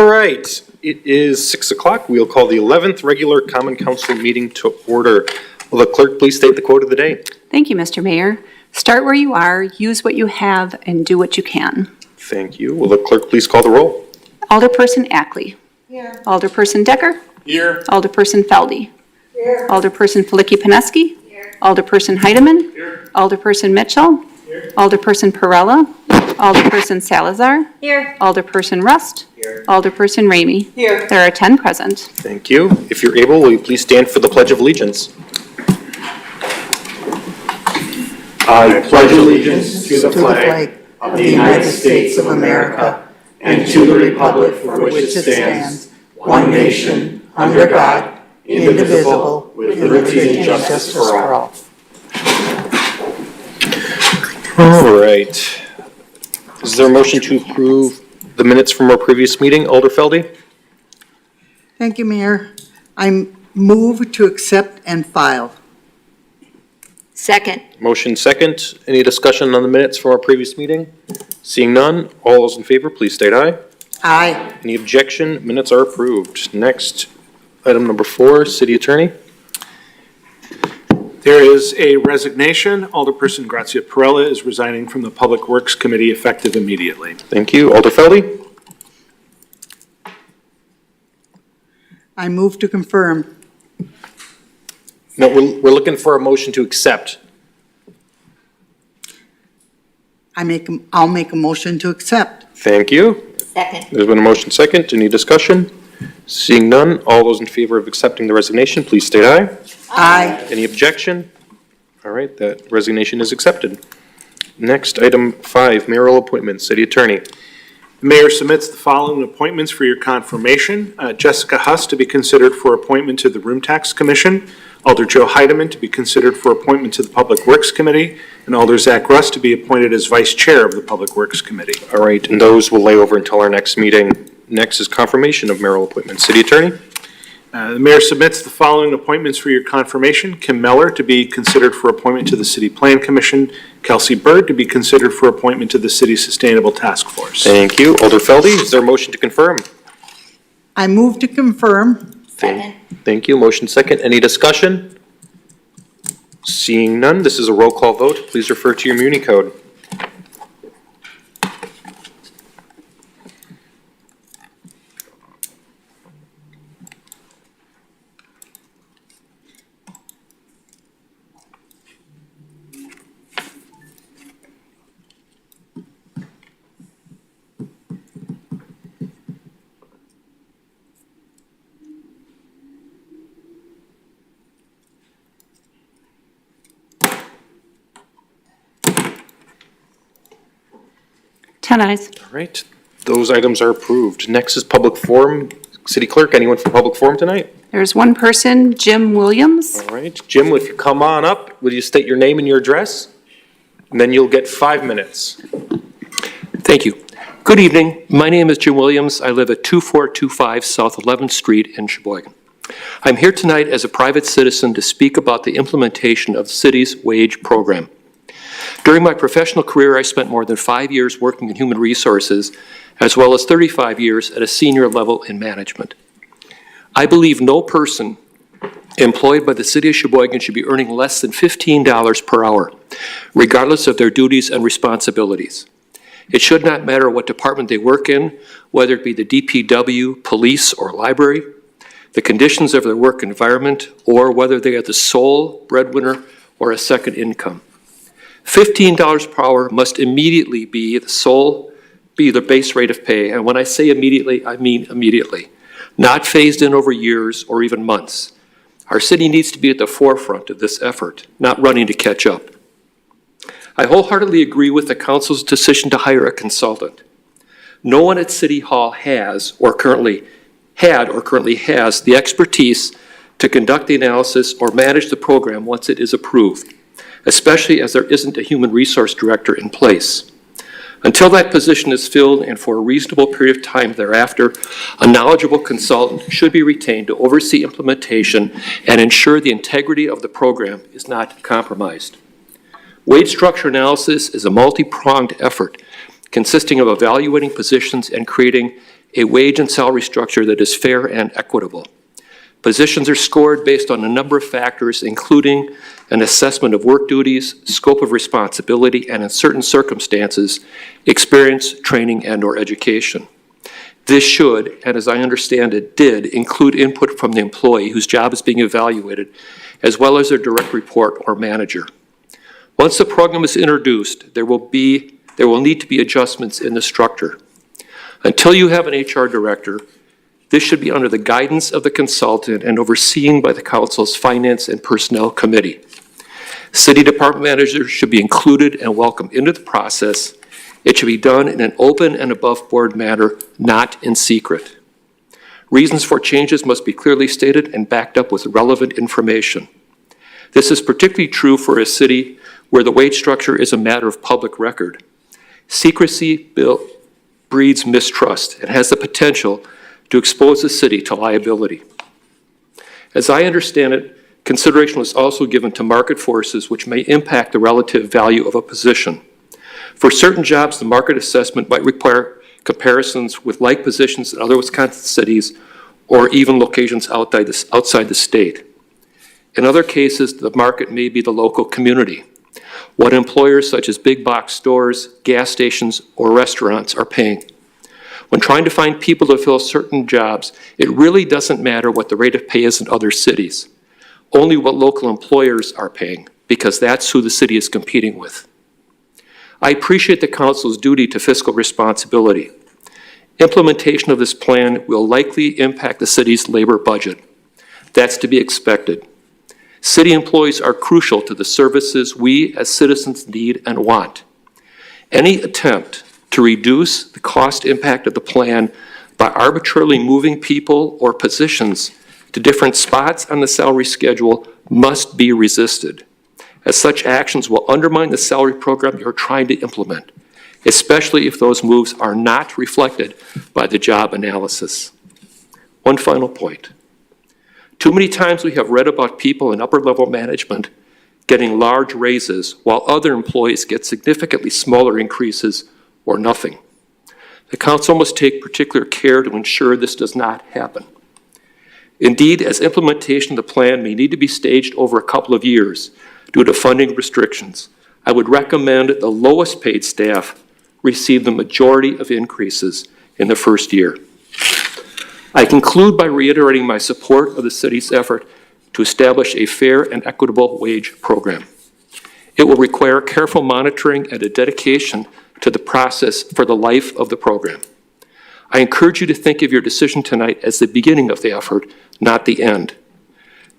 right, it is 6 o'clock. We'll call the 11th regular Common Council meeting to order. Will the clerk please state the quote of the day? Thank you, Mr. Mayor. Start where you are, use what you have, and do what you can. Thank you. Will the clerk please call the roll? Alderperson Ackley. Here. Alderperson Decker. Here. Alderperson Feldy. Here. Alderperson Felicki-Pineski. Here. Alderperson Heidemann. Here. Alderperson Mitchell. Here. Alderperson Perella. Alderperson Salazar. Here. Alderperson Rust. Here. Alderperson Ramey. Here. There are 10 present. Thank you. If you're able, will you please stand for the Pledge of Allegiance? I pledge allegiance to the flag of the United States of America and to the republic for which it stands, one nation, under God, indivisible, with liberty and justice for all. All right. Is there a motion to approve the minutes from our previous meeting? Alder Feldy? Thank you, Mayor. I move to accept and file. Second. Motion second. Any discussion on the minutes from our previous meeting? Seeing none, all those in favor, please state aye. Aye. Any objection? Minutes are approved. Next, item number 4, City Attorney. There is a resignation. Alderperson Grazia Perella is resigning from the Public Works Committee effective immediately. Thank you. Alder Feldy? I move to confirm. No, we're looking for a motion to accept. I'll make a motion to accept. Thank you. Second. There's been a motion second. Any discussion? Seeing none, all those in favor of accepting the resignation, please state aye. Aye. Any objection? All right, that resignation is accepted. Next, item 5, mayoral appointments. City Attorney. The mayor submits the following appointments for your confirmation. Jessica Huss to be considered for appointment to the Room Tax Commission. Alder Joe Heidemann to be considered for appointment to the Public Works Committee. And Alder Zach Rust to be appointed as Vice Chair of the Public Works Committee. All right, and those will lay over until our next meeting. Next is confirmation of mayoral appointments. City Attorney. The mayor submits the following appointments for your confirmation. Kim Meller to be considered for appointment to the City Plan Commission. Kelsey Bird to be considered for appointment to the City Sustainable Task Force. Thank you. Alder Feldy, is there a motion to confirm? I move to confirm. Thank you. Motion second. Any discussion? Seeing none, this is a roll call vote. Please refer to your Muni code. Ten ayes. All right, those items are approved. Next is public forum. City Clerk, anyone for public forum tonight? There's one person, Jim Williams. All right, Jim, if you come on up, will you state your name and your address? And then you'll get 5 minutes. Thank you. Good evening. My name is Jim Williams. I live at 2425 South 11th Street in Sheboygan. I'm here tonight as a private citizen to speak about the implementation of the city's wage program. During my professional career, I spent more than 5 years working in human resources, as well as 35 years at a senior level in management. I believe no person employed by the City of Sheboygan should be earning less than $15 per hour, regardless of their duties and responsibilities. It should not matter what department they work in, whether it be the DPW, police, or library, the conditions of their work environment, or whether they are the sole breadwinner or a second income. $15 per hour must immediately be the base rate of pay. And when I say immediately, I mean immediately, not phased in over years or even months. Our city needs to be at the forefront of this effort, not running to catch up. I wholeheartedly agree with the council's decision to hire a consultant. No one at City Hall has or currently has the expertise to conduct the analysis or manage the program once it is approved, especially as there isn't a human resource director in place. Until that position is filled and for a reasonable period of time thereafter, a knowledgeable consultant should be retained to oversee implementation and ensure the integrity of the program is not compromised. Wage structure analysis is a multi-pronged effort consisting of evaluating positions and creating a wage and salary structure that is fair and equitable. Positions are scored based on a number of factors, including an assessment of work duties, scope of responsibility, and in certain circumstances, experience, training, and/or education. This should, and as I understand it, did include input from the employee whose job is being evaluated, as well as their direct report or manager. Once the program is introduced, there will need to be adjustments in the structure. Until you have an HR director, this should be under the guidance of the consultant and overseen by the council's Finance and Personnel Committee. City department managers should be included and welcomed into the process. It should be done in an open and above-board manner, not in secret. Reasons for changes must be clearly stated and backed up with relevant information. This is particularly true for a city where the wage structure is a matter of public record. Secrecy breeds mistrust and has the potential to expose the city to liability. As I understand it, consideration was also given to market forces which may impact the relative value of a position. For certain jobs, the market assessment might require comparisons with like positions in other Wisconsin cities or even locations outside the state. In other cases, the market may be the local community. What employers such as big box stores, gas stations, or restaurants are paying. When trying to find people to fill certain jobs, it really doesn't matter what the rate of pay is in other cities. Only what local employers are paying, because that's who the city is competing with. I appreciate the council's duty to fiscal responsibility. Implementation of this plan will likely impact the city's labor budget. That's to be expected. City employees are crucial to the services we as citizens need and want. Any attempt to reduce the cost impact of the plan by arbitrarily moving people or positions to different spots on the salary schedule must be resisted, as such actions will undermine the salary program you're trying to implement, especially if those moves are not reflected by the job analysis. One final point. Too many times we have read about people in upper-level management getting large raises while other employees get significantly smaller increases or nothing. The council must take particular care to ensure this does not happen. Indeed, as implementation of the plan may need to be staged over a couple of years due to funding restrictions, I would recommend the lowest paid staff receive the majority of increases in the first year. I conclude by reiterating my support of the city's effort to establish a fair and equitable wage program. It will require careful monitoring and a dedication to the process for the life of the program. I encourage you to think of your decision tonight as the beginning of the effort, not the end.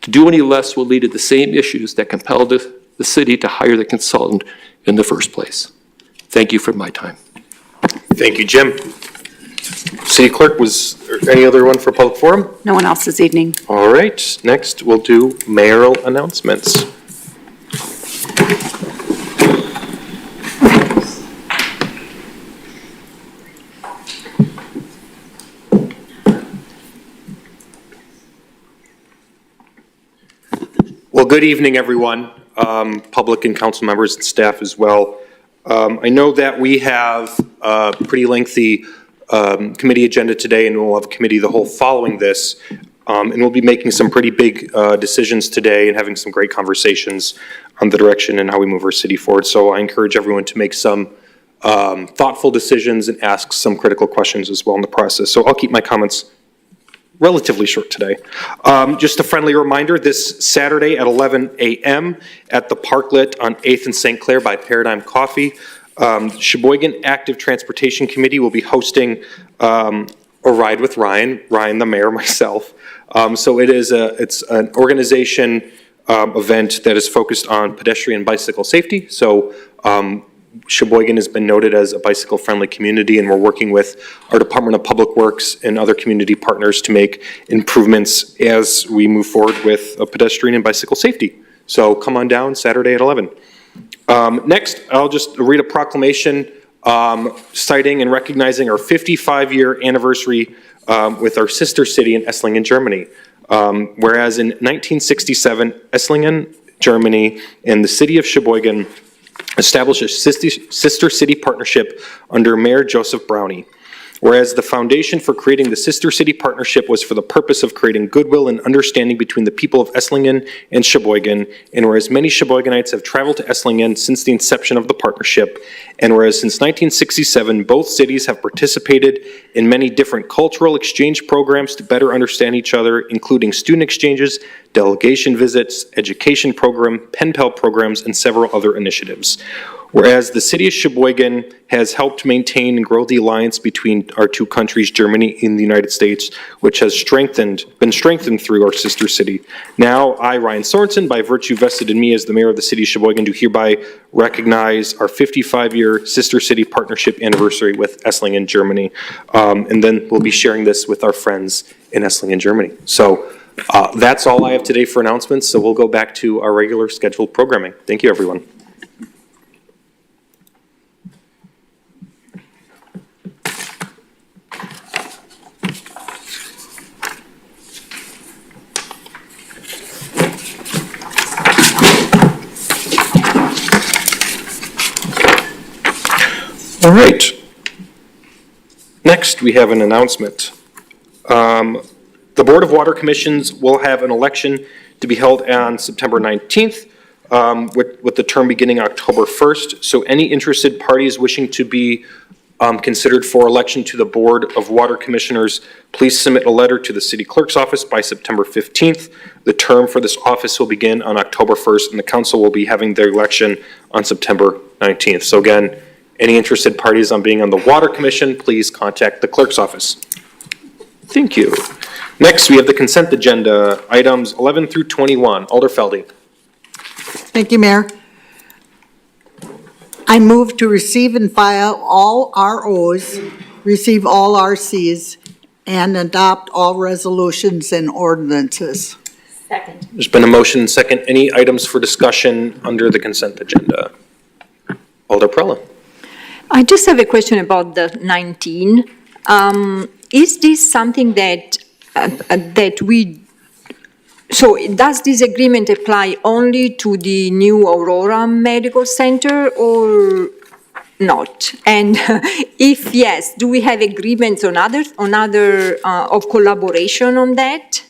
To do any less will lead to the same issues that compelled the city to hire the consultant in the first place. Thank you for my time. Thank you, Jim. City Clerk, was there any other one for public forum? No one else this evening. All right, next we'll do mayoral announcements. Well, good evening, everyone, public and council members and staff as well. I know that we have a pretty lengthy committee agenda today, and we'll have a committee of the whole following this. And we'll be making some pretty big decisions today and having some great conversations on the direction and how we move our city forward. So I encourage everyone to make some thoughtful decisions and ask some critical questions as well in the process. So I'll keep my comments relatively short today. Just a friendly reminder, this Saturday at 11 a.m. at the Parklet on 8th and St. Clair by Paradigm Coffee, Sheboygan Active Transportation Committee will be hosting a ride with Ryan, the mayor, myself. So it's an organization event that is focused on pedestrian and bicycle safety. So Sheboygan has been noted as a bicycle-friendly community, and we're working with our Department of Public Works and other community partners to make improvements as we move forward with pedestrian and bicycle safety. So come on down Saturday at 11. Next, I'll just read a proclamation citing and recognizing our 55-year anniversary with our sister city in Esslingen, Germany. Whereas in 1967, Esslingen, Germany, and the city of Sheboygan established a sister city partnership under Mayor Joseph Brownie. Whereas the foundation for creating the Sister City Partnership was for the purpose of creating goodwill and understanding between the people of Esslingen and Sheboygan, and whereas many Sheboyganites have traveled to Esslingen since the inception of the partnership, and whereas since 1967, both cities have participated in many different cultural exchange programs to better understand each other, including student exchanges, delegation visits, education program, pen pal programs, and several other initiatives. Whereas the city of Sheboygan has helped maintain and grow the alliance between our two countries, Germany and the United States, which has been strengthened through our sister city. Now, I, Ryan Sorensen, by virtue vested in me as the mayor of the city of Sheboygan, do hereby recognize our 55-year sister city partnership anniversary with Esslingen, Germany. And then we'll be sharing this with our friends in Esslingen, Germany. So that's all I have today for announcements. So we'll go back to our regular scheduled programming. Thank you, everyone. All right. Next, we have an announcement. The Board of Water Commissions will have an election to be held on September 19th, with the term beginning October 1st. So any interested parties wishing to be considered for election to the Board of Water Commissioners, please submit a letter to the City Clerk's office by September 15th. The term for this office will begin on October 1st, and the council will be having their election on September 19th. So again, any interested parties on being on the Water Commission, please contact the Clerk's office. Thank you. Next, we have the consent agenda, items 11 through 21. Alder Felding. Thank you, Mayor. I move to receive and file all ROs, receive all RCs, and adopt all resolutions and ordinances. There's been a motion and second. Any items for discussion under the consent agenda? Alder Prella. I just have a question about the 19. Is this something that so does this agreement apply only to the new Aurora Medical Center or not? And if yes, do we have agreements on other of collaboration on that?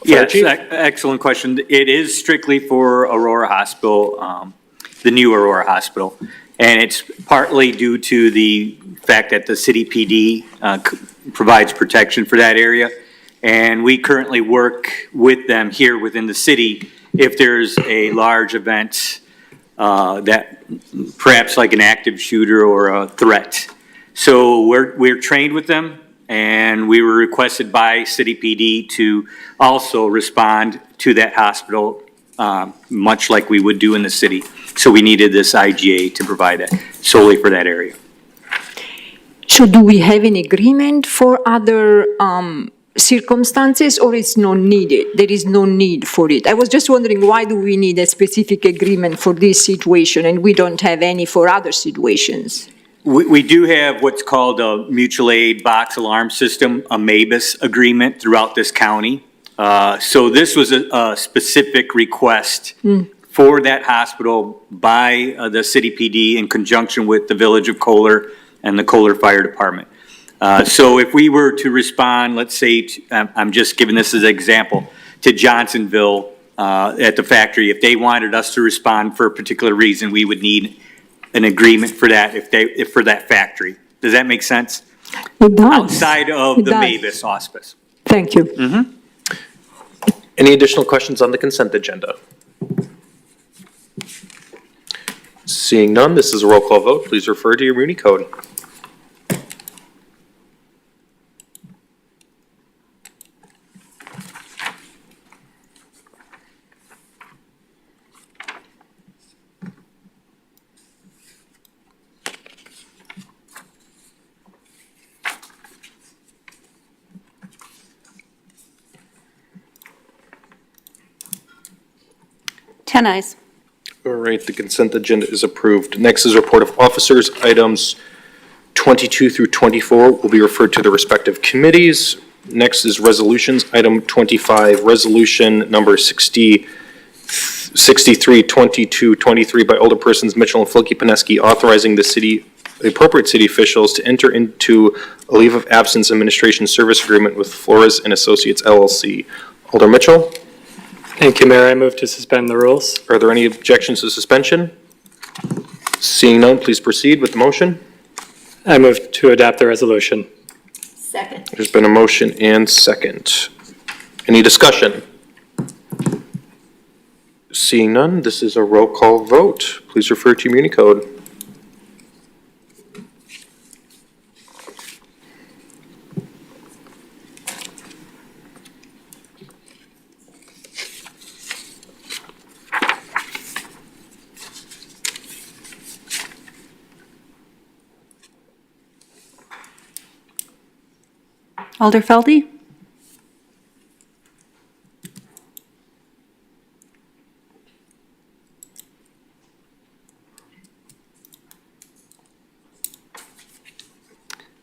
Yes, excellent question. It is strictly for Aurora Hospital, the new Aurora Hospital. And it's partly due to the fact that the city PD provides protection for that area. And we currently work with them here within the city if there's a large event that perhaps like an active shooter or a threat. So we're trained with them, and we were requested by city PD to also respond to that hospital much like we would do in the city. So we needed this IGA to provide it solely for that area. So do we have an agreement for other circumstances, or it's not needed? There is no need for it. I was just wondering, why do we need a specific agreement for this situation and we don't have any for other situations? We do have what's called a mutual aid box alarm system, a MABUS agreement throughout this county. So this was a specific request for that hospital by the city PD in conjunction with the Village of Kohler and the Kohler Fire Department. So if we were to respond, let's say, I'm just giving this as an example, to Johnsonville at the factory, if they wanted us to respond for a particular reason, we would need an agreement for that if for that factory. Does that make sense? It does. Outside of the does. MABUS auspice. Thank you. Any additional questions on the consent agenda? Seeing none, this is a roll call vote. Please refer to your Muni code. Ten ayes. All right, the consent agenda is approved. Next is report of officers. Items 22 through 24 will be referred to the respective committees. Next is resolutions. Item 25, resolution number 63, 22, 23 by Alderpersons Mitchell and Filkey-Peneski, authorizing the city the appropriate city officials to enter into a leave of absence administration service agreement with Flores and Associates LLC. Alder Mitchell, Thank you, Mayor. I move to suspend the rules. are there any objections to suspension? Seeing none, please proceed with the motion. I move to adopt the resolution. Second. There's been a motion and second. Any discussion? Seeing none, this is a roll call vote. Please refer to your muni code. Alder Feldy?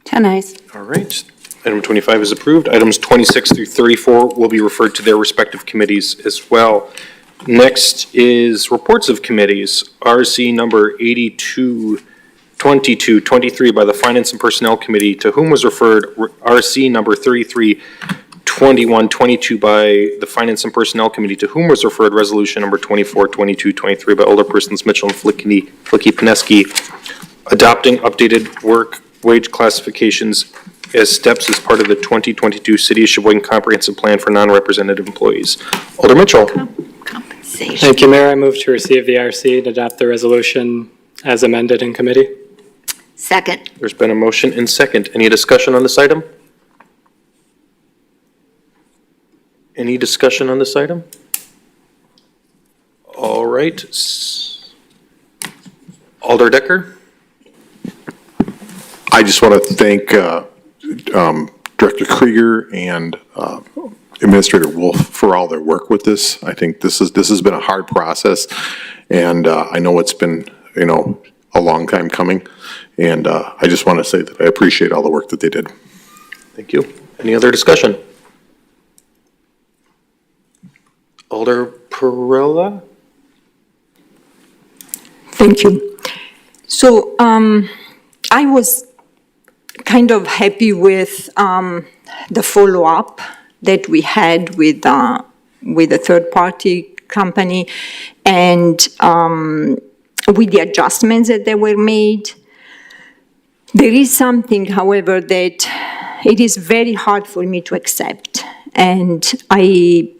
Ten ayes. All right. Item 25 is approved. Items 26 through 34 will be referred to their respective committees as well. Next is reports of committees. RC number 82, 22, 23 by the Finance and Personnel Committee, to whom was referred RC number 33, 21, 22 by the Finance and Personnel Committee, to whom was referred resolution number 24, 22, 23 by Alderpersons Mitchell and Flicky-Pineski, adopting updated work wage classifications as steps as part of the 2022 City of Sheboygan Comprehensive Plan for Non-Representative Employees. Alder Mitchell. Compensation. Thank you, Mayor. I move to receive the RC and adopt the resolution as amended in committee. Second. There's been a motion and second. Any discussion on this item? Any discussion on this item? All right. Alder Decker? I just want to thank Director Krieger and Administrator Wolf for all their work with this. I think this has been a hard process, and I know it's been, a long time coming. And I just want to say that I appreciate all the work that they did. Thank you. Any other discussion? Alder Perella? Thank you. So I was kind of happy with the follow-up that we had with a third-party company and with the adjustments that they were made. There is something, however, that it is very hard for me to accept. And I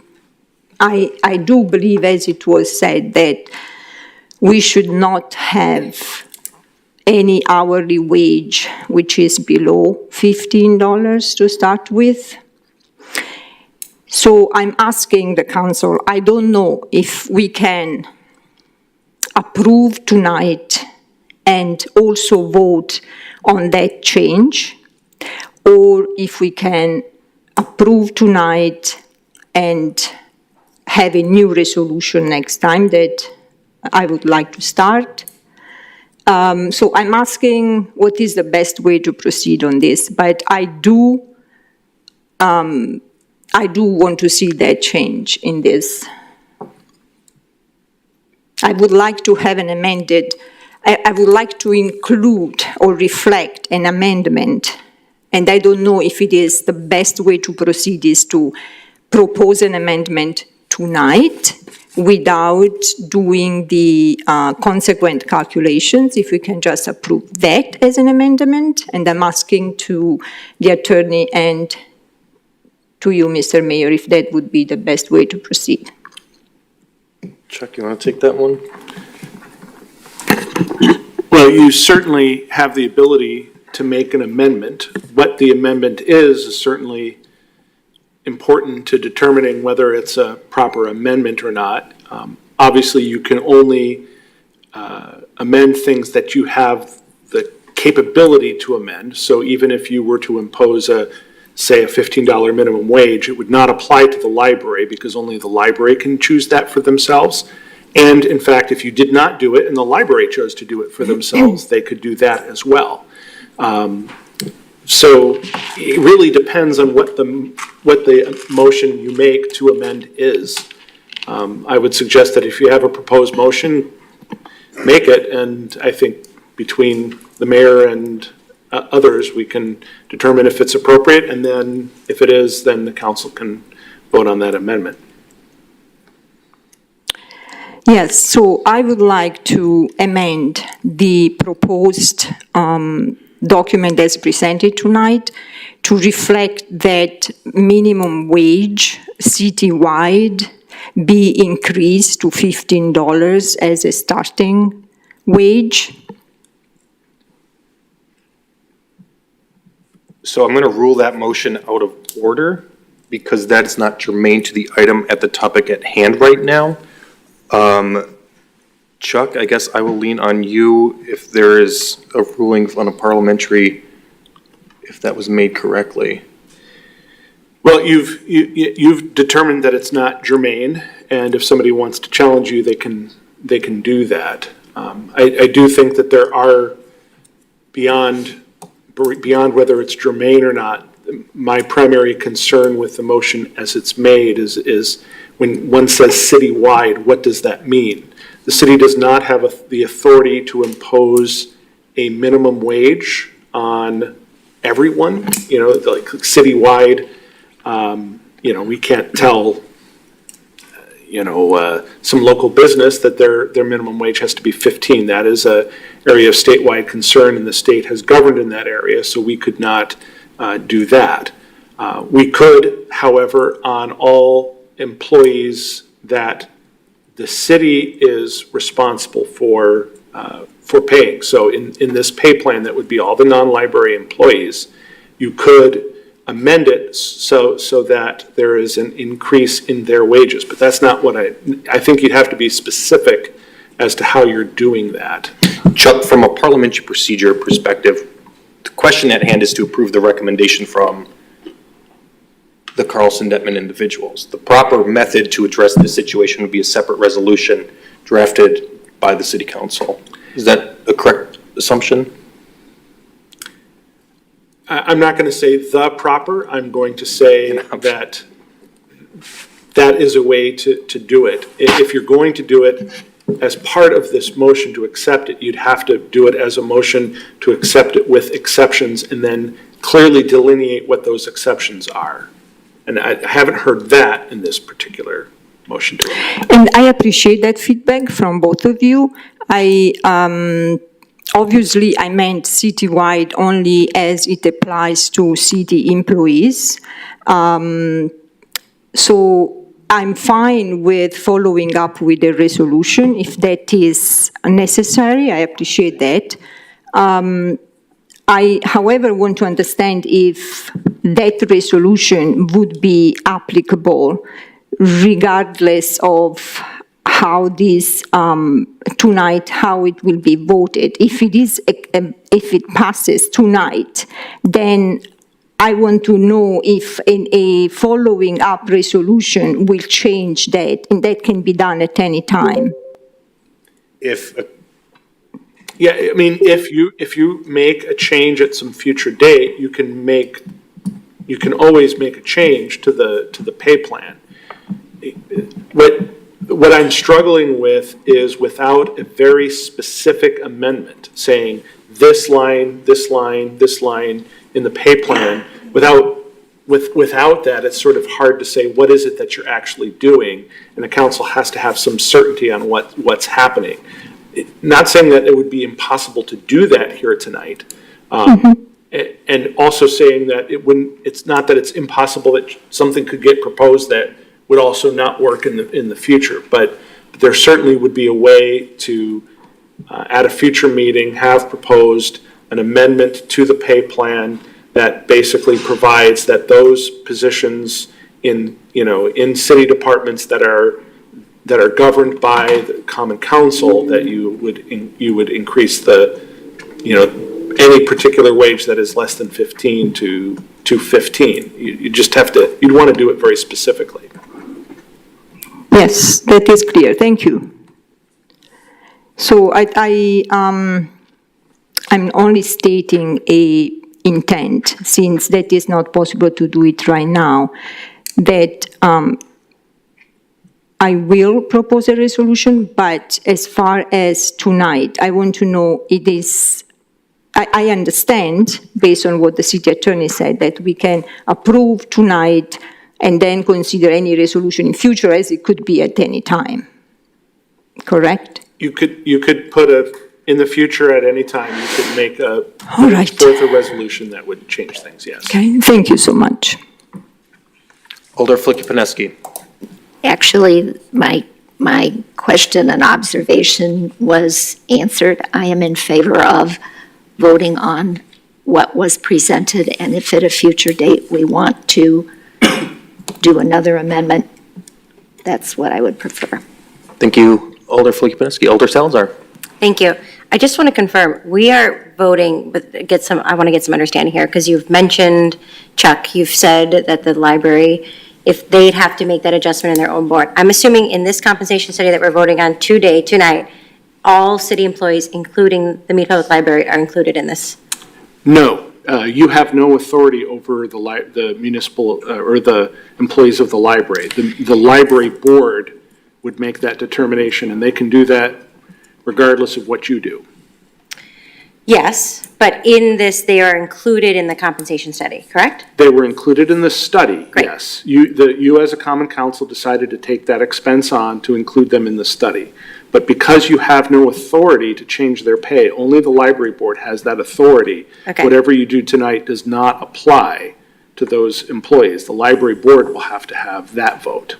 do believe, as it was said, that we should not have any hourly wage which is below $15 to start with. So I'm asking the council, I don't know if we can approve tonight and also vote on that change, or if we can approve tonight and have a new resolution next time that I would like to start. So I'm asking what is the best way to proceed on this, but I do want to see that change in this. I would like to have an amended, I would like to include or reflect an amendment, and I don't know if it is the best way to proceed is to propose an amendment tonight without doing the consequent calculations, if we can just approve that as an amendment. And I'm asking to the attorney and to you, Mr. Mayor, if that would be the best way to proceed. Chuck, you want to take that one? Well, you certainly have the ability to make an amendment. What the amendment is certainly important to determining whether it's a proper amendment or not. Obviously, you can only amend things that you have the capability to amend. So even if you were to impose say a $15 minimum wage, it would not apply to the library because only the library can choose that for themselves. And in fact, if you did not do it and the library chose to do it for themselves, they could do that as well. So it really depends on what the motion you make to amend is. I would suggest that if you have a proposed motion, make it, and I think between the mayor and others, we can determine if it's appropriate, and then if it is, then the council can vote on that amendment. Yes, so I would like to amend the proposed document as presented tonight to reflect that minimum wage citywide be increased to $15 as a starting wage. So I'm going to rule that motion out of order because that's not germane to the item at the topic at hand right now. Chuck, I guess I will lean on you if there is a ruling on a parliamentary, if that was made correctly. Well, you've determined that it's not germane, and if somebody wants to challenge you, they can do that. I do think that there are, beyond whether it's germane or not, my primary concern with the motion as it's made is when one says citywide, what does that mean? The city does not have the authority to impose a minimum wage on everyone, like citywide. We can't tell, some local business that their minimum wage has to be 15. That is a area of statewide concern, and the state has governed in that area, so we could not do that. We could, however, on all employees that the city is responsible for paying. So in this pay plan, that would be all the non-library employees. You could amend it so that there is an increase in their wages, but that's not what I think you'd have to be specific as to how you're doing that. Chuck, from a parliamentary procedure perspective, the question at hand is to approve the recommendation from the Carlson-Detman individuals. The proper method to address this situation would be a separate resolution drafted by the city council. Is that a correct assumption? I'm not going to say the proper, I'm going to say that is a way to do it. If you're going to do it as part of this motion to accept it, you'd have to do it as a motion to accept it with exceptions and then clearly delineate what those exceptions are. And I haven't heard that in this particular motion to amend. And I appreciate that feedback from both of you. Obviously, I meant citywide only as it applies to city employees. So I'm fine with following up with a resolution if that is necessary. I appreciate that. I, however, want to understand if that resolution would be applicable regardless of how this tonight, how it will be voted. If it passes tonight, then I want to know if a following up resolution will change that, and that can be done at any time. Yeah, I mean, if you make a change at some future date, you can always make a change to the pay plan. What I'm struggling with is without a very specific amendment saying this line, this line, this line in the pay plan, without that, it's sort of hard to say what is it that you're actually doing, and the council has to have some certainty on what's happening. Not saying that it would be impossible to do that here tonight, and also saying that it's not that it's impossible that something could get proposed that would also not work in the future, but there certainly would be a way to, at a future meeting, have proposed an amendment to the pay plan that basically provides that those positions in city departments that are governed by the common council, that you would increase any particular wage that is less than 15 to 15. You just have to, you'd want to do it very specifically. Yes, that is clear. Thank you. So I'm only stating a intent, since that is not possible to do it right now, that I will propose a resolution, but as far as tonight, I want to know it is I understand, based on what the city attorney said, that we can approve tonight and then consider any resolution in future as it could be at any time. Correct? You could put in the future at any time, you could make All right. forth a resolution that would change things, yes. Okay, thank you so much. Alder Flicky-Pineski. Actually, my question and observation was answered. I am in favor of voting on what was presented, and if at a future date we want to do another amendment, that's what I would prefer. Thank you, Alder Flicky-Pineski. Alder Salazar. Thank you. I just want to confirm, we are voting, but I want to get some understanding here, because you've mentioned, Chuck, you've said that the library, if they'd have to make that adjustment in their own board. I'm assuming in this compensation study that we're voting on tonight, all city employees, including the Mead Public Library, are included in this. No, you have no authority over the municipal, or the employees of the library. The library board would make that determination, and they can do that regardless of what you do. Yes, but in this, they are included in the compensation study, correct? They were included in the study, Great. yes. You as a common council decided to take that expense on to include them in the study. But because you have no authority to change their pay, only the library board has that authority. Okay. Whatever you do tonight does not apply to those employees. The library board will have to have that vote.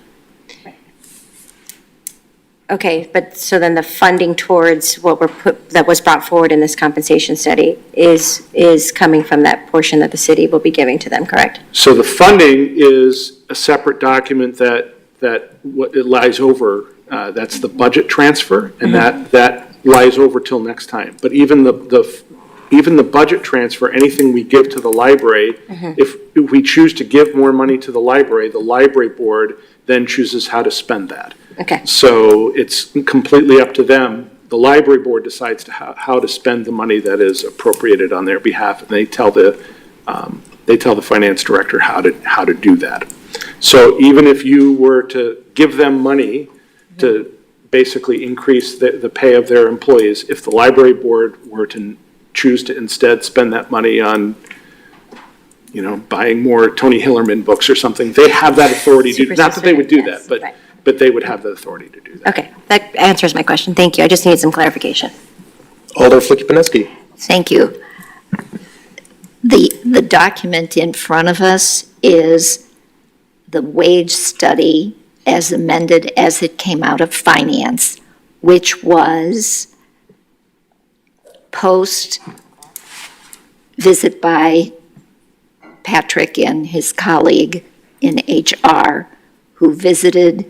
Okay, but so then the funding towards that was brought forward in this compensation study is coming from that portion that the city will be giving to them, correct? So the funding is a separate document that it lies over. That's the budget transfer, and that lies over till next time. But even the budget transfer, anything we give to the library, if we choose to give more money to the library board then chooses how to spend that. Okay. So it's completely up to them. The library board decides how to spend the money that is appropriated on their behalf, and they tell the finance director how to do that. So even if you were to give them money to basically increase the pay of their employees, if the library board were to choose to instead spend that money on, buying more Tony Hillerman books or something, they have that authority to, not that they would do that, but they would have the authority to do that. Okay, that answers my question. Thank you. I just need some clarification. Alder Flicky-Pineski. Thank you. The document in front of us is the wage study as amended as it came out of finance, which was post visit by Patrick and his colleague in HR, who visited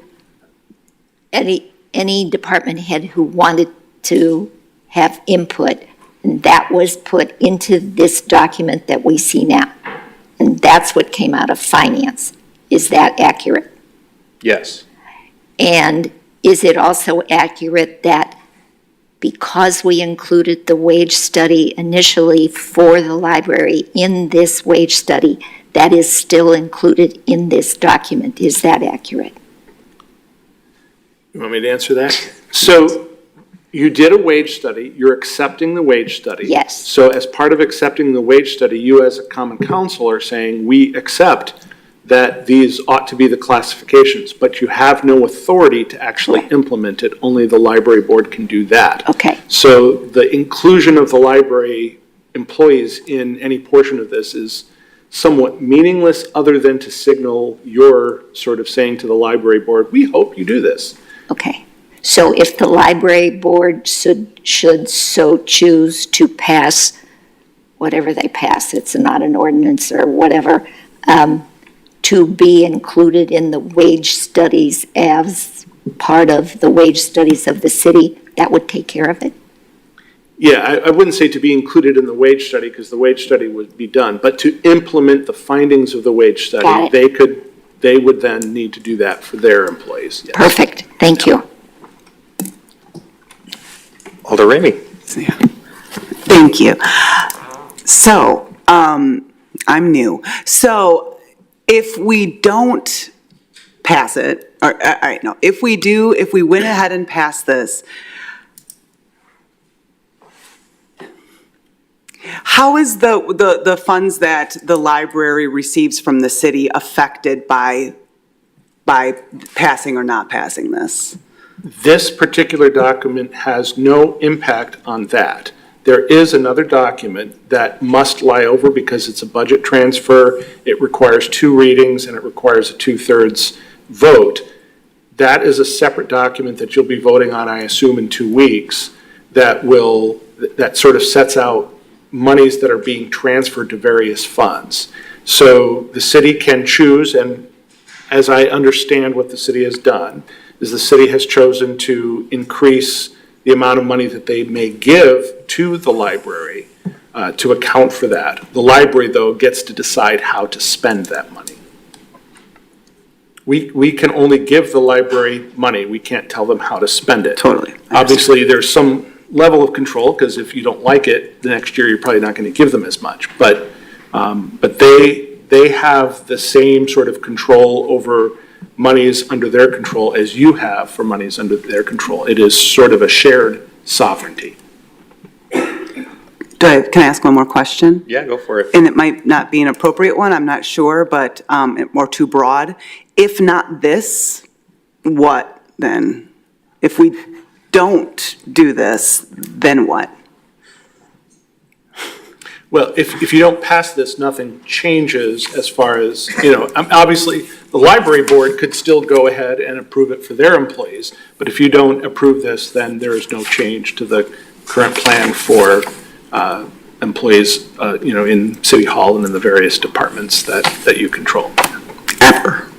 any department head who wanted to have input, and that was put into this document that we see now. And that's what came out of finance. Is that accurate? Yes. And is it also accurate that because we included the wage study initially for the library in this wage study, that is still included in this document? Is that accurate? You want me to answer that? So you did a wage study, you're accepting the wage study. Yes. So as part of accepting the wage study, you as a common council are saying, we accept that these ought to be the classifications, but you have no authority to actually implement it. Only the library board can do that. Okay. So the inclusion of the library employees in any portion of this is somewhat meaningless, other than to signal you're sort of saying to the library board, we hope you do this. Okay. So if the library board should so choose to pass whatever they pass, it's not an ordinance or whatever, to be included in the wage studies as part of the wage studies of the city, that would take care of it? Yeah, I wouldn't say to be included in the wage study, because the wage study would be done, but to implement the findings of the wage study, Got it. they would then need to do that for their employees. Yes. Perfect. Thank you. Alder Ramey. Thank you. So, I'm new. So, if we don't pass it, or, no, if we went ahead and passed this, How is the funds that the library receives from the city affected by passing or not passing this? This particular document has no impact on that. There is another document that must lie over because it's a budget transfer. It requires 2 readings and it requires a 2/3 vote. That is a separate document that you'll be voting on, I assume, in 2 weeks, that sort of sets out monies that are being transferred to various funds. So the city can choose, and as I understand what the city has done, is the city has chosen to increase the amount of money that they may give to the library to account for that. The library, though, gets to decide how to spend that money. We can only give the library money. We can't tell them how to spend it. Totally. Obviously, there's some level of control, because if you don't like it, the next year, you're probably not going to give them as much. But they have the same sort of control over monies under their control as you have for monies under their control. It is sort of a shared sovereignty. Can I ask one more question? Yeah, go for it. And it might not be an appropriate one, I'm not sure, but or too broad. If not this, what then? If we don't do this, then what? Well, if you don't pass this, nothing changes as far as, obviously, the library board could still go ahead and approve it for their employees, but if you don't approve this, then there is no change to the current plan for employees, in City Hall and in the various departments that you control. Ever.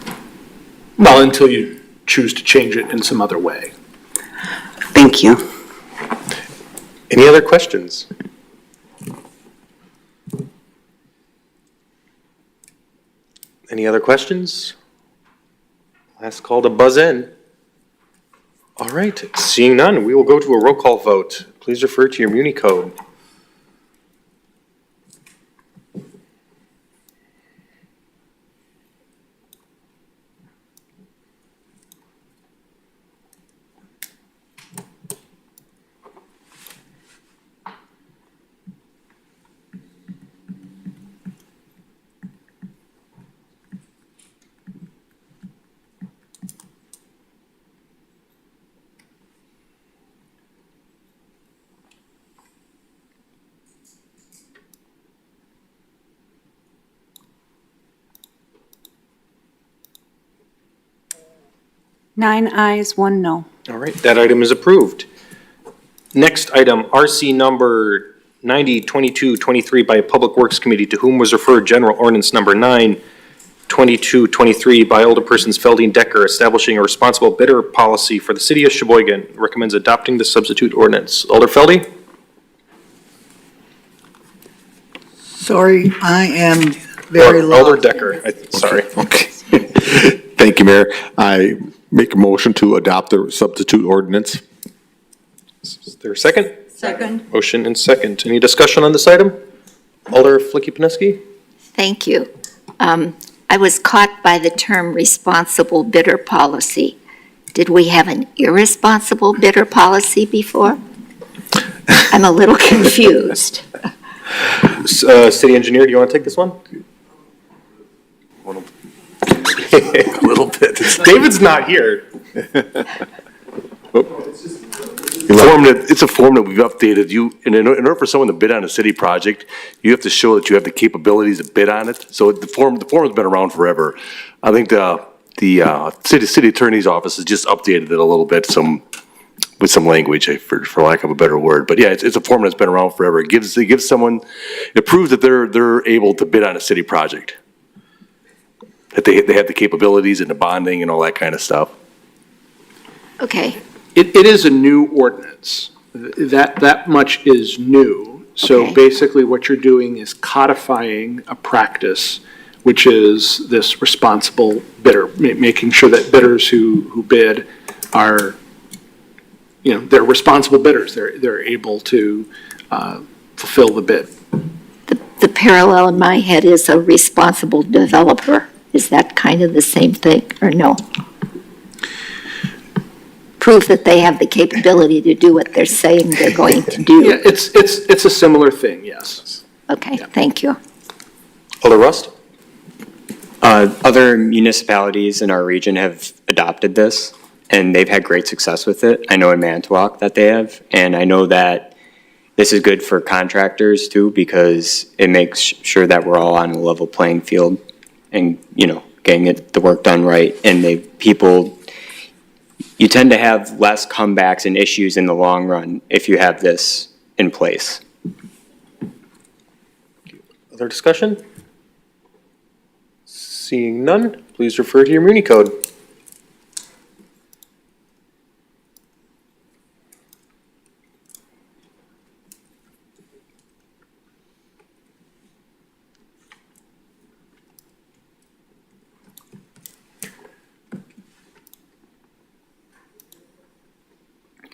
Well, until you choose to change it in some other way. Thank you. Any other questions? Any other questions? Last call to buzz in. All right, seeing none, we will go to a roll call vote. Please refer to your Muni code. Nine ayes, 1 no. All right, that item is approved. Next item, RC number 902223 by Public Works Committee, to whom was referred General Ordinance number 92223 by Alderpersons Felding Decker, establishing a responsible bidder policy for the city of Sheboygan. Recommends adopting the substitute ordinance. Alder Felding? Sorry, I am very lost. Alder Decker, sorry. Okay. Thank you, Mayor. I make a motion to adopt the substitute ordinance. Is there a second? Second. Motion and second. Any discussion on this item? Alder Flicky-Pineski? Thank you. I was caught by the term responsible bidder policy. Did we have an irresponsible bidder policy before? I'm a little confused. City Engineer, do you want to take this one? A little bit. David's not here. It's a form that we've updated. In order for someone to bid on a city project, you have to show that you have the capabilities to bid on it. So the form has been around forever. I think the city attorney's office has just updated it a little bit, with some language, for lack of a better word. But yeah, it's a form that's been around forever. It gives someone, it proves that they're able to bid on a city project, that they have the capabilities and the bonding and all that kind of stuff. Okay. It is a new ordinance. That much is new. So Okay. basically what you're doing is codifying a practice, which is this responsible bidder, making sure that bidders who bid are, they're responsible bidders. They're able to fulfill the bid. The parallel in my head is a responsible developer. Is that kind of the same thing, or no? Prove that they have the capability to do what they're saying they're going to do. Yeah, it's a similar thing, yes. Okay, thank you. Alder Rust? Other municipalities in our region have adopted this, and they've had great success with it. I know in Manitowoc that they have, and I know that this is good for contractors too, because it makes sure that we're all on a level playing field and, getting the work done right. And you tend to have less comebacks and issues in the long run if you have this in place. Other discussion? Seeing none, please refer to your Muni code.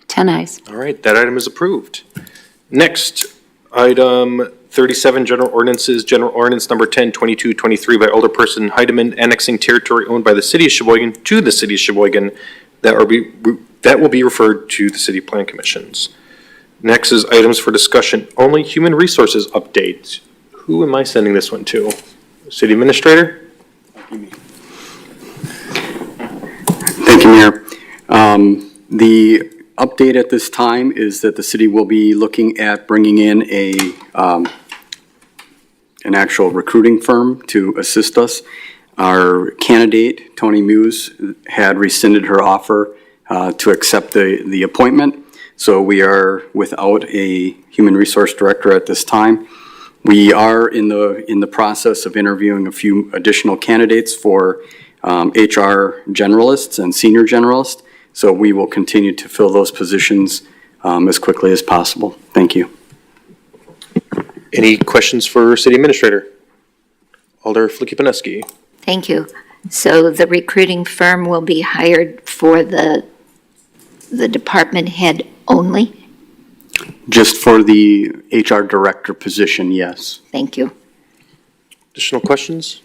Ten ayes. All right, that item is approved. Next, item 37, General Ordinances, General Ordinance Number 10, 2223 by Alderperson Heidemann, annexing territory owned by the City of Sheboygan to the City of Sheboygan that will be referred to the City Plan Commissions. Next is items for discussion only, Human Resources update. Who am I sending this one to? City Administrator? Thank you, Mayor. The update at this time is that the city will be looking at bringing in an actual recruiting firm to assist us. Our candidate, Tony Muse, had rescinded her offer to accept the appointment, so we are without a human resource director at this time. We are in the process of interviewing a few additional candidates for HR generalists and senior generalists, so we will continue to fill those positions as quickly as possible. Thank you. Any questions for City Administrator? Alder Flicky-Paneski. Thank you. So the recruiting firm will be hired for the department head only? Just for the HR director position, yes. Thank you. Additional questions?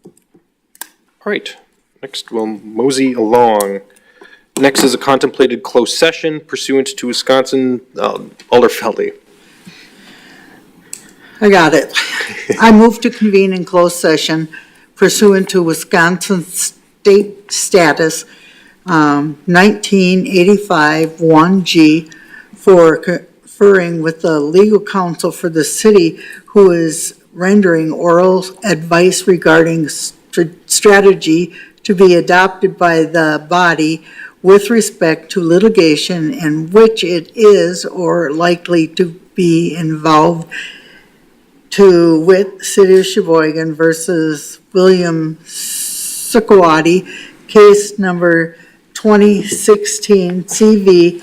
All right, next we'll mosey along. Next is a contemplated closed session pursuant to Wisconsin, Alder Feldy. I got it. I move to convene in closed session pursuant to Wisconsin State Status 1985 1G for conferring with the legal counsel for the city who is rendering oral advice regarding strategy to be adopted by the body with respect to litigation in which it is or likely to be involved, to wit, City of Sheboygan versus William Sukwati, case number 2016 CV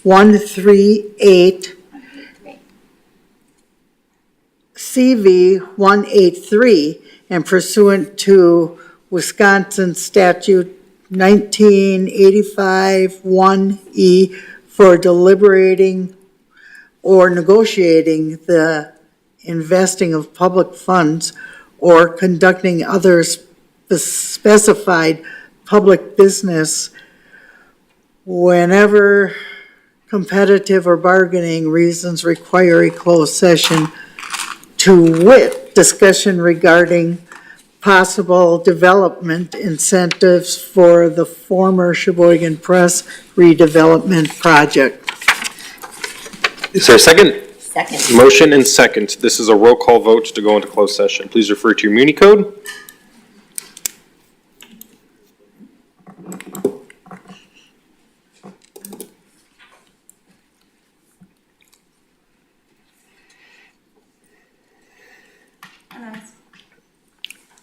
183, and pursuant to Wisconsin statute 1985 1E for deliberating or negotiating the investing of public funds or conducting other specified public business whenever competitive or bargaining reasons require a closed session, to wit, discussion regarding possible development incentives for the former Sheboygan Press redevelopment project. Is there a second? Second. Motion and second. This is a roll call vote to go into closed session. Please refer to your Muni code.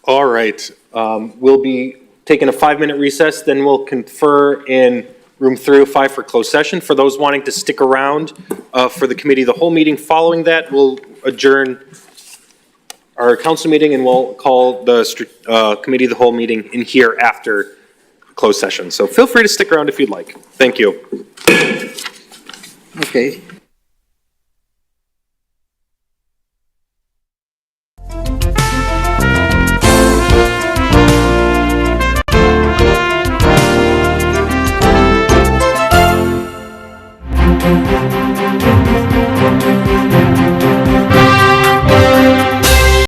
All right, we'll be taking a 5-minute recess, then we'll confer in room 305 for closed session. For those wanting to stick around for the committee of the whole meeting, following that, we'll adjourn our council meeting and we'll call the committee of the whole meeting in here after closed session. So feel free to stick around if you'd like. Thank you. Okay. Thank you.